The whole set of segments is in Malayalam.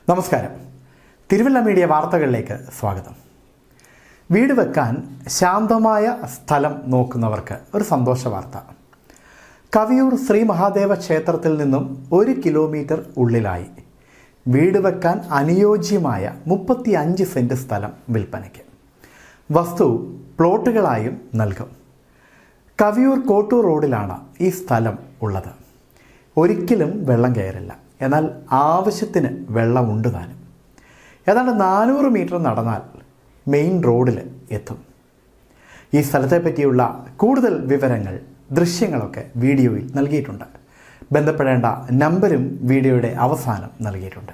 നമസ്കാരം. തിരുവല്ല മീഡിയ വാർത്തകളിലേക്ക് സ്വാഗതം. വീട് വെക്കാൻ ശാന്തമായ സ്ഥലം നോക്കുന്നവർക്ക് ഒരു സന്തോഷ വാർത്ത. കവിയൂർ ശ്രീ മഹാദേവ ക്ഷേത്രത്തിൽ നിന്നും 1 കിലോമീറ്റർ ഉള്ളിലായി വീട് വെക്കാൻ അനുയോജ്യമായ 35 സെൻറ്റ് സ്ഥലം വിൽപ്പനയ്ക്ക്. വസ്തു പ്ലോട്ടുകളായും നൽകും. കവിയൂർ കോട്ടൂർ റോഡിലാണ് ഈ സ്ഥലം ഉള്ളത്. ഒരിക്കലും വെള്ളം കയറില്ല, എന്നാൽ ആവശ്യത്തിന് വെള്ളമുണ്ട് താനും. ഏതാണ്ട് 400 മീറ്റർ നടന്നാൽ മെയിൻ റോഡിൽ എത്തും. ഈ സ്ഥലത്തെ പറ്റിയുള്ള കൂടുതൽ വിവരങ്ങൾ, ദൃശ്യങ്ങളൊക്കെ വീഡിയോയിൽ നൽകിയിട്ടുണ്ട്. ബന്ധപ്പെടേണ്ട നമ്പരും വീഡിയോയുടെ അവസാനം നൽകിയിട്ടുണ്ട്.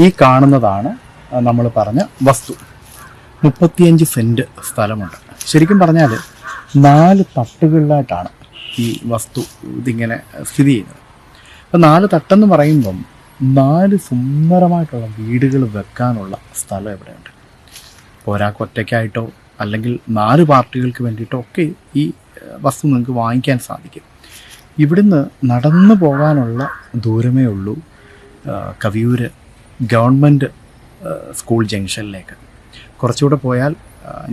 ഈ കാണുന്നതാണ് നമ്മൾ പറഞ്ഞ വസ്തു. 35 സെൻറ്റ് സ്ഥലമുണ്ട്. ശരിക്കും പറഞ്ഞാൽ 4 തട്ടുകളിലായിട്ടാണ് ഈ വസ്തു ഇതിങ്ങനെ സ്ഥിതി ചെയ്യുന്നത്. അപ്പം 4 തട്ടെന്ന് പറയുമ്പം 4 സുന്ദരമായിട്ടുള്ള വീടുകൾ വെക്കാനുള്ള സ്ഥലം ഇവിടെയുണ്ട്. ഒരാൾക്ക് ഒറ്റയ്ക്കായിട്ടോ അല്ലെങ്കിൽ 4 പാർട്ടികൾക്ക് വേണ്ടിയിട്ടോ ഒക്കെ ഈ വസ്തു നിങ്ങൾക്ക് വാങ്ങിക്കാൻ സാധിക്കും. ഇവിടുന്ന് നടന്നു പോകാനുള്ള ദൂരമേ ഉള്ളൂ കവിയൂർ ഗവൺമെൻറ് സ്കൂൾ ജംഗ്ഷനിലേക്ക്. കുറച്ചുകൂടെ പോയാൽ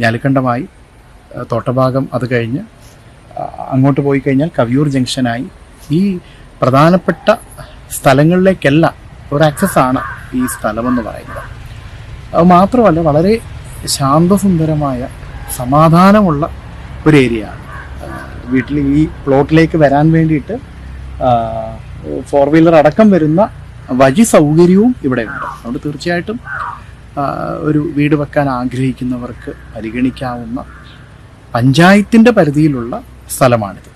ഞാലിക്കണ്ടമായി തോട്ടഭാഗം, അത് കഴിഞ്ഞ് അങ്ങോട്ട് പോയി കഴിഞ്ഞാൽ കവിയൂർ ജംഗ്ഷനായി. ഈ പ്രധാനപ്പെട്ട സ്ഥലങ്ങളിലേക്കെല്ലാം ഒരു ആക്സസ്സാണ് ഈ സ്ഥലമെന്ന് പറയുന്നത്. അത് മാത്രമല്ല, വളരെ ശാന്തസുന്ദരമായ സമാധാനമുള്ള ഒരു ഏരിയയാണ്. വീട്ടിൽ ഈ പ്ലോട്ടിലേക്ക് വരാൻ വേണ്ടിയിട്ട് 4 വീലർ അടക്കം വരുന്ന വഴി സൗകര്യവും ഇവിടെയുണ്ട്. അതുകൊണ്ട് തീർച്ചയായിട്ടും ഒരു വീട് വെക്കാൻ ആഗ്രഹിക്കുന്നവർക്ക് പരിഗണിക്കാവുന്ന പഞ്ചായത്തിൻ്റെ പരിധിയിലുള്ള സ്ഥലമാണിത്.